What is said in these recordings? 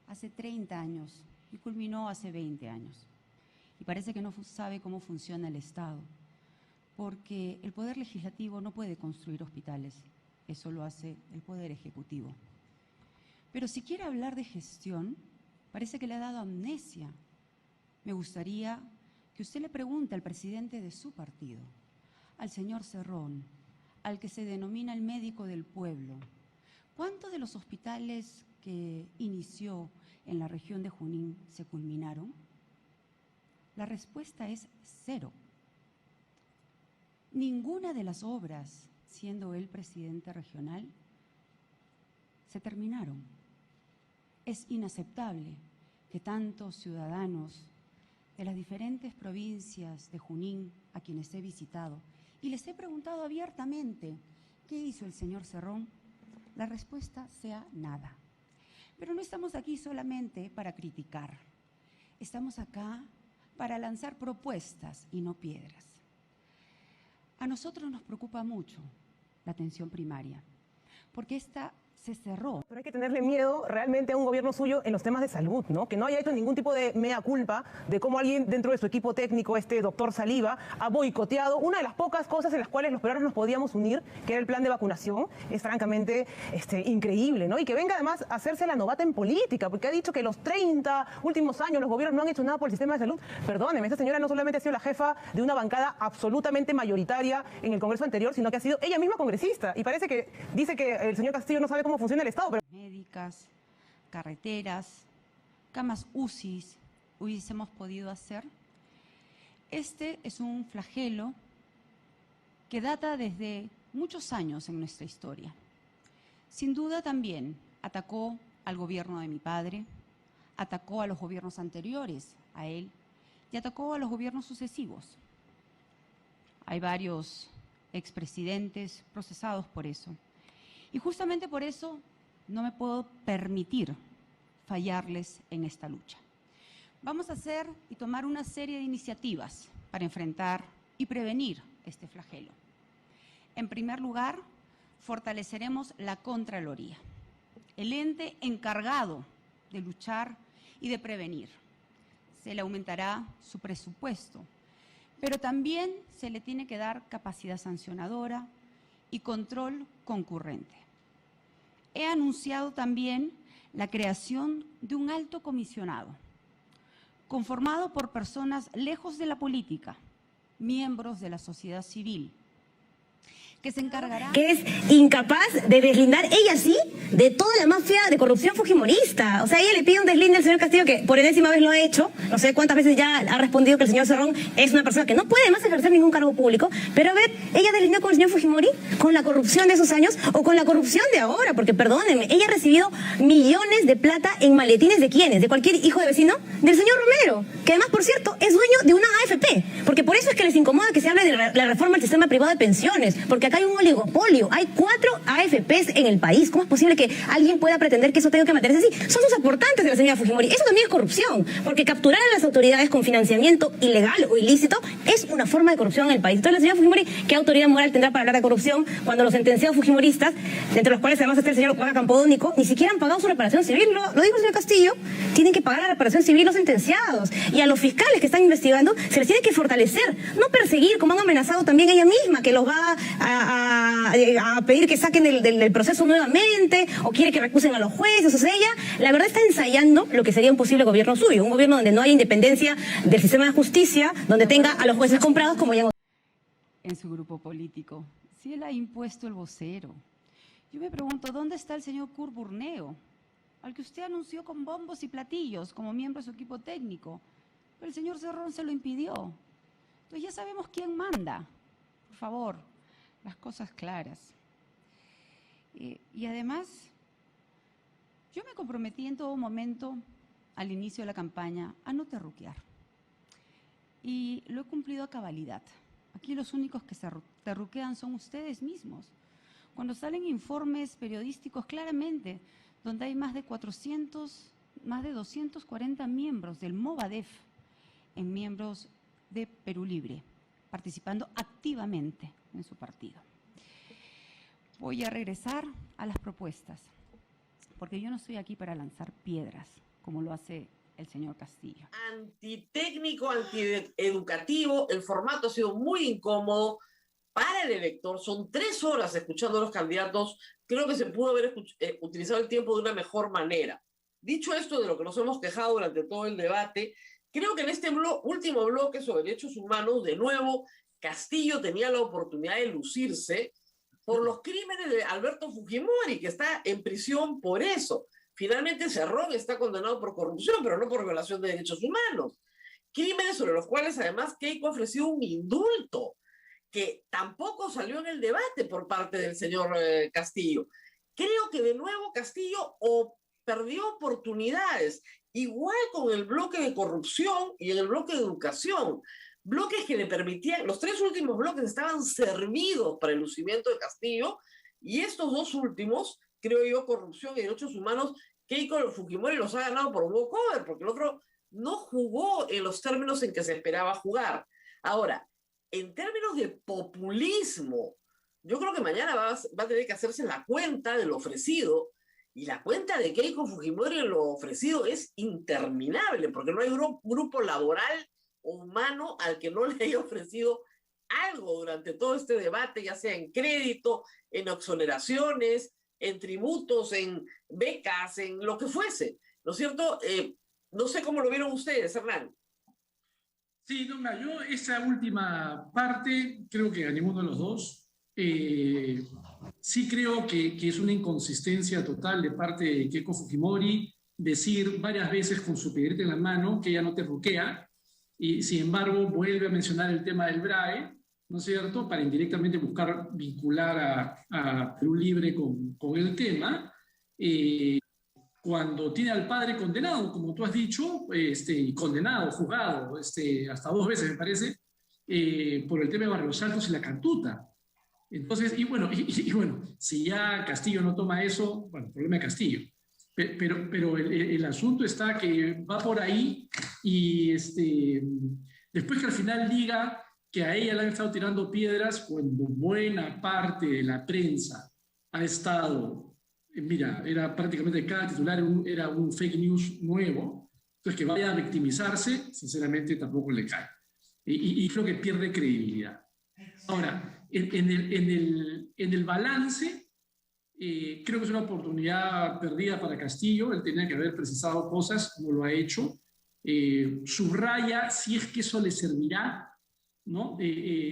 hace 30 años y culminó hace 20 años. Y parece que no sabe cómo funciona el Estado, porque el Poder Legislativo no puede construir hospitales, eso lo hace el Poder Ejecutivo. Pero si quiere hablar de gestión, parece que le ha dado amnesia. Me gustaría que usted le pregunte al presidente de su partido, al señor Cerrón, al que se denomina el médico del pueblo, ¿cuántos de los hospitales que inició en la región de Junín se culminaron? La respuesta es 0. Ninguna de las obras, siendo él presidente regional, se terminaron. Es inaceptable que tantos ciudadanos de las diferentes provincias de Junín, a quienes he visitado, y les he preguntado abiertamente, ¿qué hizo el señor Cerrón? La respuesta sea nada. Pero no estamos aquí solamente para criticar, estamos acá para lanzar propuestas y no piedras. A nosotros nos preocupa mucho la atención primaria, porque esta se cerró. Pero hay que tenerle miedo realmente a un gobierno suyo en los temas de salud, ¿no? Que no haya hecho ningún tipo de mea culpa de cómo alguien dentro de su equipo técnico, este doctor Saliba, ha boicoteado una de las pocas cosas en las cuales los peruanos nos podíamos unir, que era el plan de vacunación. Es francamente increíble, ¿no? Y que venga además a hacerse la novata en política, porque ha dicho que los 30 últimos años los gobiernos no han hecho nada por el sistema de salud. Perdóneme, esta señora no solamente ha sido la jefa de una bancada absolutamente mayoritaria en el Congreso anterior, sino que ha sido ella misma congresista. Y parece que dice que el señor Castillo no sabe cómo funciona el Estado. Pero Médicas, carreteras, camas UCIs hubiésemos podido hacer. Este es un flagelo que data desde muchos años en nuestra historia. Sin duda también atacó al gobierno de mi padre, atacó a los gobiernos anteriores a él y atacó a los gobiernos sucesivos. Hay varios expresidentes procesados por eso. Y justamente por eso no me puedo permitir fallarles en esta lucha. Vamos a hacer y tomar una serie de iniciativas para enfrentar y prevenir este flagelo. En primer lugar, fortaleceremos la Contraloría, el ente encargado de luchar y de prevenir. Se le aumentará su presupuesto, pero también se le tiene que dar capacidad sancionadora y control concurrente. He anunciado también la creación de un alto comisionado, conformado por personas lejos de la política, miembros de la sociedad civil, que se encargará... Que es incapaz de deslindar, ella sí, de toda la mafia de corrupción fujimorista. O sea, ella le pide un deslinde al señor Castillo, que por enésima vez lo ha hecho. No sé cuántas veces ya ha respondido que el señor Cerrón es una persona que no puede más ejercer ningún cargo público. Pero a ver, ella deslindó con el señor Fujimori, con la corrupción de esos años o con la corrupción de ahora. Porque perdónenme, ella ha recibido millones de plata en maletines ¿de quiénes? ¿De cualquier hijo de vecino? Del señor Romero, que además, por cierto, es dueño de una AFP. Porque por eso es que les incomoda que se hable de la reforma del sistema privado de pensiones. Porque acá hay un oligopolio, hay 4 AFPs en el país. ¿Cómo es posible que alguien pueda pretender que eso tenga que mantenerse así? Son sus aportantes de la señora Fujimori. Eso también es corrupción, porque capturar a las autoridades con financiamiento ilegal o ilícito es una forma de corrupción en el país. Entonces la señora Fujimori, ¿qué autoridad moral tendrá para hablar de corrupción cuando los sentenciados fujimoristas, entre los cuales además está el señor Juan Campodónico, ni siquiera han pagado su reparación civil? Lo dijo el señor Castillo, tienen que pagar la reparación civil los sentenciados. Y a los fiscales que están investigando se les tiene que fortalecer, no perseguir, como han amenazado también ella misma, que los va a pedir que saquen del proceso nuevamente, o quiere que recusen a los jueces. O sea, ella, la verdad, está ensayando lo que sería un posible gobierno suyo, un gobierno donde no haya independencia del sistema de justicia, donde tenga a los jueces comprados como ya en su grupo político. Si él ha impuesto el vocero. Yo me pregunto, ¿dónde está el señor Kurt Burneo, al que usted anunció con bombos y platillos como miembro de su equipo técnico? Pero el señor Cerrón se lo impidió. Entonces ya sabemos quién manda. Por favor, las cosas claras. Y además, yo me comprometí en todo momento, al inicio de la campaña, a no terruquear. Y lo he cumplido a cabalidad. Aquí los únicos que se terruquean son ustedes mismos. Cuando salen informes periodísticos claramente, donde hay más de 240 miembros del Movadef en miembros de Perú Libre, participando activamente en su partido. Voy a regresar a las propuestas, porque yo no estoy aquí para lanzar piedras, como lo hace el señor Castillo. Antitécnico, antieducativo, el formato ha sido muy incómodo para el elector. Son 3 horas escuchando a los candidatos. Creo que se pudo haber utilizado el tiempo de una mejor manera. Dicho esto, de lo que nos hemos quejado durante todo el debate, creo que en este último bloque sobre derechos humanos, de nuevo, Castillo tenía la oportunidad de lucirse por los crímenes de Alberto Fujimori, que está en prisión por eso. Finalmente Cerrón está condenado por corrupción, pero no por violación de derechos humanos. Crímenes sobre los cuales además Keiko ha ofrecido un indulto, que tampoco salió en el debate por parte del señor Castillo. Creo que de nuevo Castillo perdió oportunidades, igual con el bloque de corrupción y en el bloque de educación. Bloques que le permitían, los 3 últimos bloques estaban servidos para el lucimiento de Castillo, y estos 2 últimos, creo yo, corrupción y derechos humanos, Keiko Fujimori los ha ganado por walkover, porque el otro no jugó en los términos en que se esperaba jugar. Ahora, en términos de populismo, yo creo que mañana va a tener que hacerse la cuenta de lo ofrecido, y la cuenta de Keiko Fujimori en lo ofrecido es interminable, porque no hay grupo laboral o humano al que no le haya ofrecido algo durante todo este debate, ya sea en crédito, en exoneraciones, en tributos, en becas, en lo que fuese, ¿no es cierto? No sé cómo lo vieron ustedes, Hernán. Sí, no, yo esa última parte creo que a ninguno de los dos. Sí creo que es una inconsistencia total de parte de Keiko Fujimori decir varias veces con su piedrita en la mano que ella no te ruquea, y sin embargo vuelve a mencionar el tema del BRAE, ¿no es cierto?, para indirectamente buscar vincular a Perú Libre con el tema, cuando tiene al padre condenado, como tú has dicho, condenado, juzgado, hasta 2 veces me parece, por el tema de Barrios Altos y la Cantuta. Entonces, y bueno, si ya Castillo no toma eso, bueno, problema de Castillo. Pero el asunto está que va por ahí, y después que al final diga que a ella le han estado tirando piedras cuando buena parte de la prensa ha estado, mira, era prácticamente cada titular era un fake news nuevo. Entonces, que vaya a victimizarse, sinceramente tampoco le cae. Y creo que pierde credibilidad. Ahora, en el balance, creo que es una oportunidad perdida para Castillo. Él tenía que haber precisado cosas, como lo ha hecho. Subraya, si es que eso le servirá, ¿no?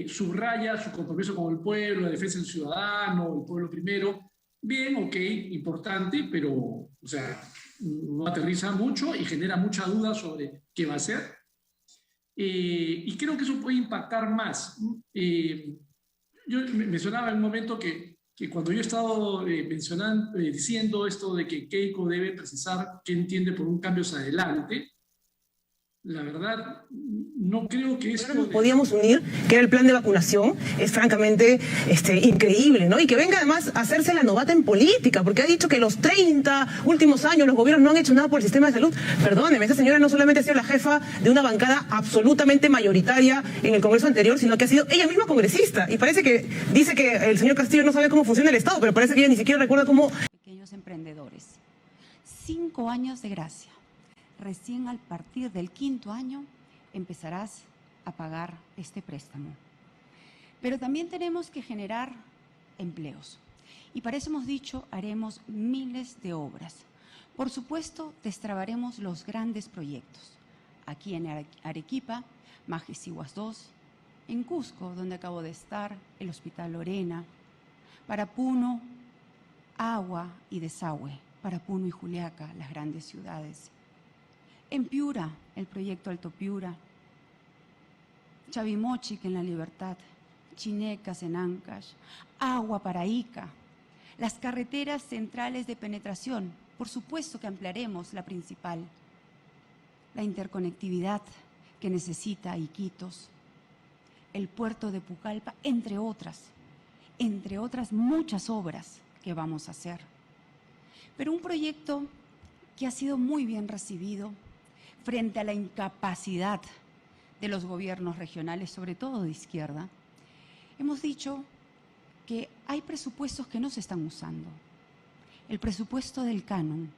Subraya su compromiso con el pueblo, la defensa del ciudadano, el pueblo primero. Bien, ok, importante, pero, o sea, no aterriza mucho y genera mucha duda sobre qué va a hacer. Y creo que eso puede impactar más. Yo mencionaba en un momento que cuando yo he estado diciendo esto de que Keiko debe precisar qué entiende por un cambio hacia adelante, la verdad, no creo que esto... Nos podíamos unir, que era el plan de vacunación, es francamente increíble, ¿no? Y que venga además a hacerse la novata en política, porque ha dicho que los 30 últimos años los gobiernos no han hecho nada por el sistema de salud. Perdóneme, esta señora no solamente ha sido la jefa de una bancada absolutamente mayoritaria en el Congreso anterior, sino que ha sido ella misma congresista. Y parece que dice que el señor Castillo no sabe cómo funciona el Estado, pero parece que ella ni siquiera recuerda cómo... Pequeños emprendedores. 5 años de gracia. Recién al partir del 5.º año empezarás a pagar este préstamo. Pero también tenemos que generar empleos. Y para eso hemos dicho, haremos miles de obras. Por supuesto, destrabaremos los grandes proyectos. Aquí en Arequipa, Majesihuas 2, en Cusco, donde acabo de estar, el Hospital Lorena, para Puno, agua y desagüe, para Puno y Juliaca, las grandes ciudades. En Piura, el proyecto Alto Piura, Chavimochic en La Libertad, Chinecas en Ancash, agua para Ica, las carreteras centrales de penetración, por supuesto que ampliaremos la principal, la interconectividad que necesita Iquitos, el puerto de Pucallpa, entre otras muchas obras que vamos a hacer. Pero un proyecto que ha sido muy bien recibido frente a la incapacidad de los gobiernos regionales, sobre todo de izquierda, hemos dicho que hay presupuestos que no se están usando. El presupuesto del canon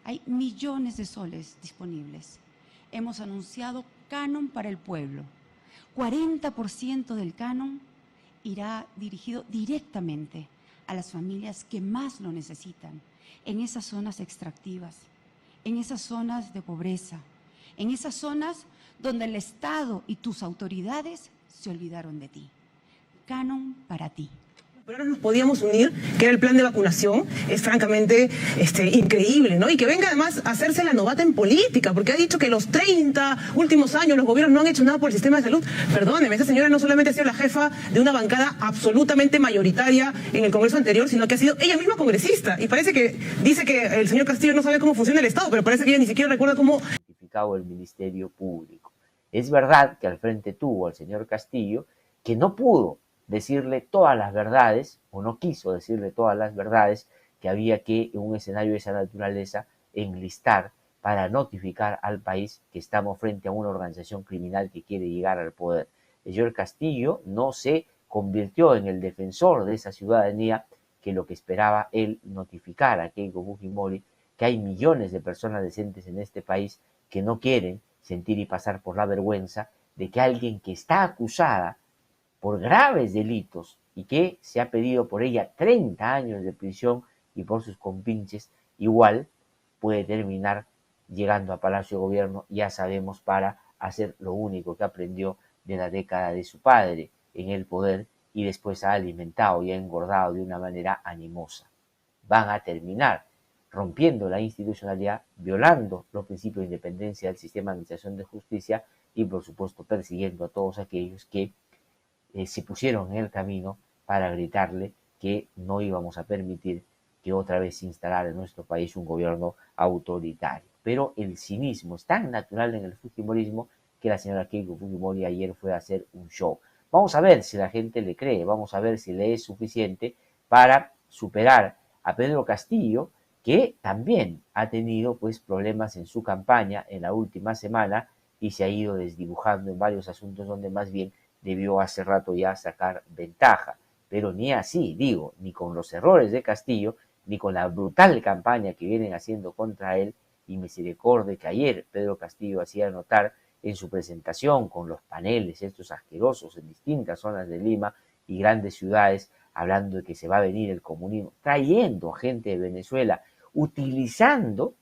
Hay millones de soles disponibles. Hemos anunciado canon para el pueblo. 40% del canon irá dirigido directamente a las familias que más lo necesitan, en esas zonas extractivas, en esas zonas de pobreza, en esas zonas donde el Estado y tus autoridades se olvidaron de ti. Canon para ti. Pero ahora nos podíamos unir, que era el plan de vacunación, es francamente increíble, ¿no? Y que venga además a hacerse la novata en política, porque ha dicho que los 30 últimos años los gobiernos no han hecho nada por el sistema de salud. Perdóneme, esa señora no solamente ha sido la jefa de una bancada absolutamente mayoritaria en el Congreso anterior, sino que ha sido ella misma congresista. Y parece que dice que el señor Castillo no sabe cómo funciona el Estado, pero parece que ella ni siquiera recuerda cómo... El Ministerio Público. Es verdad que al frente tuvo al señor Castillo, que no pudo decirle todas las verdades, o no quiso decirle todas las verdades que había que, en un escenario de esa naturaleza, enlistar para notificar al país que estamos frente a una organización criminal que quiere llegar al poder. El señor Castillo no se convirtió en el defensor de esa ciudadanía que lo que esperaba él notificar a Keiko Fujimori, que hay millones de personas decentes en este país que no quieren sentir y pasar por la vergüenza de que alguien que está acusada por graves delitos y que se ha pedido por ella 30 años de prisión y por sus compinches, igual puede terminar llegando a Palacio de Gobierno, ya sabemos, para hacer lo único que aprendió de la década de su padre en el poder y después ha alimentado y ha engordado de una manera animosa. Van a terminar rompiendo la institucionalidad, violando los principios de independencia del sistema de administración de justicia y, por supuesto, persiguiendo a todos aquellos que se pusieron en el camino para gritarle que no íbamos a permitir que otra vez se instalara en nuestro país un gobierno autoritario. Pero el cinismo es tan natural en el fujimorismo que la señora Keiko Fujimori ayer fue a hacer un show. Vamos a ver si la gente le cree, vamos a ver si le es suficiente para superar a Pedro Castillo, que también ha tenido pues problemas en su campaña en la última semana y se ha ido desdibujando en varios asuntos donde más bien debió hace rato ya sacar ventaja, pero ni así, digo, ni con los errores de Castillo, ni con la brutal campaña que vienen haciendo contra él, y misericordia que ayer Pedro Castillo hacía notar en su presentación con los paneles estos asquerosos en distintas zonas de Lima y grandes ciudades, hablando de que se va a venir el comunismo, trayendo gente de Venezuela, utilizando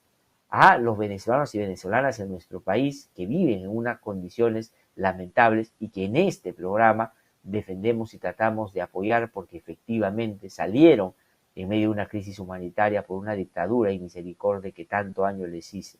a los venezolanos y venezolanas en nuestro país que viven en unas condiciones lamentables y que en este programa defendemos y tratamos de apoyar porque efectivamente salieron en medio de una crisis humanitaria por una dictadura y misericordia que tanto daño les hizo,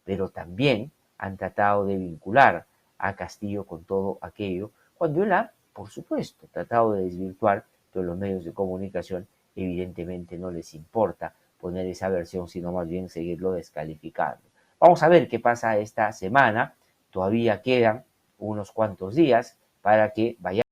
pero también han tratado de vincular a Castillo con todo aquello, cuando él ha, por supuesto, tratado de desvirtuar, pero los medios de comunicación evidentemente no les importa poner esa versión, sino más bien seguirlo descalificando. Vamos a ver qué pasa esta semana, todavía quedan unos cuantos días para que vayamos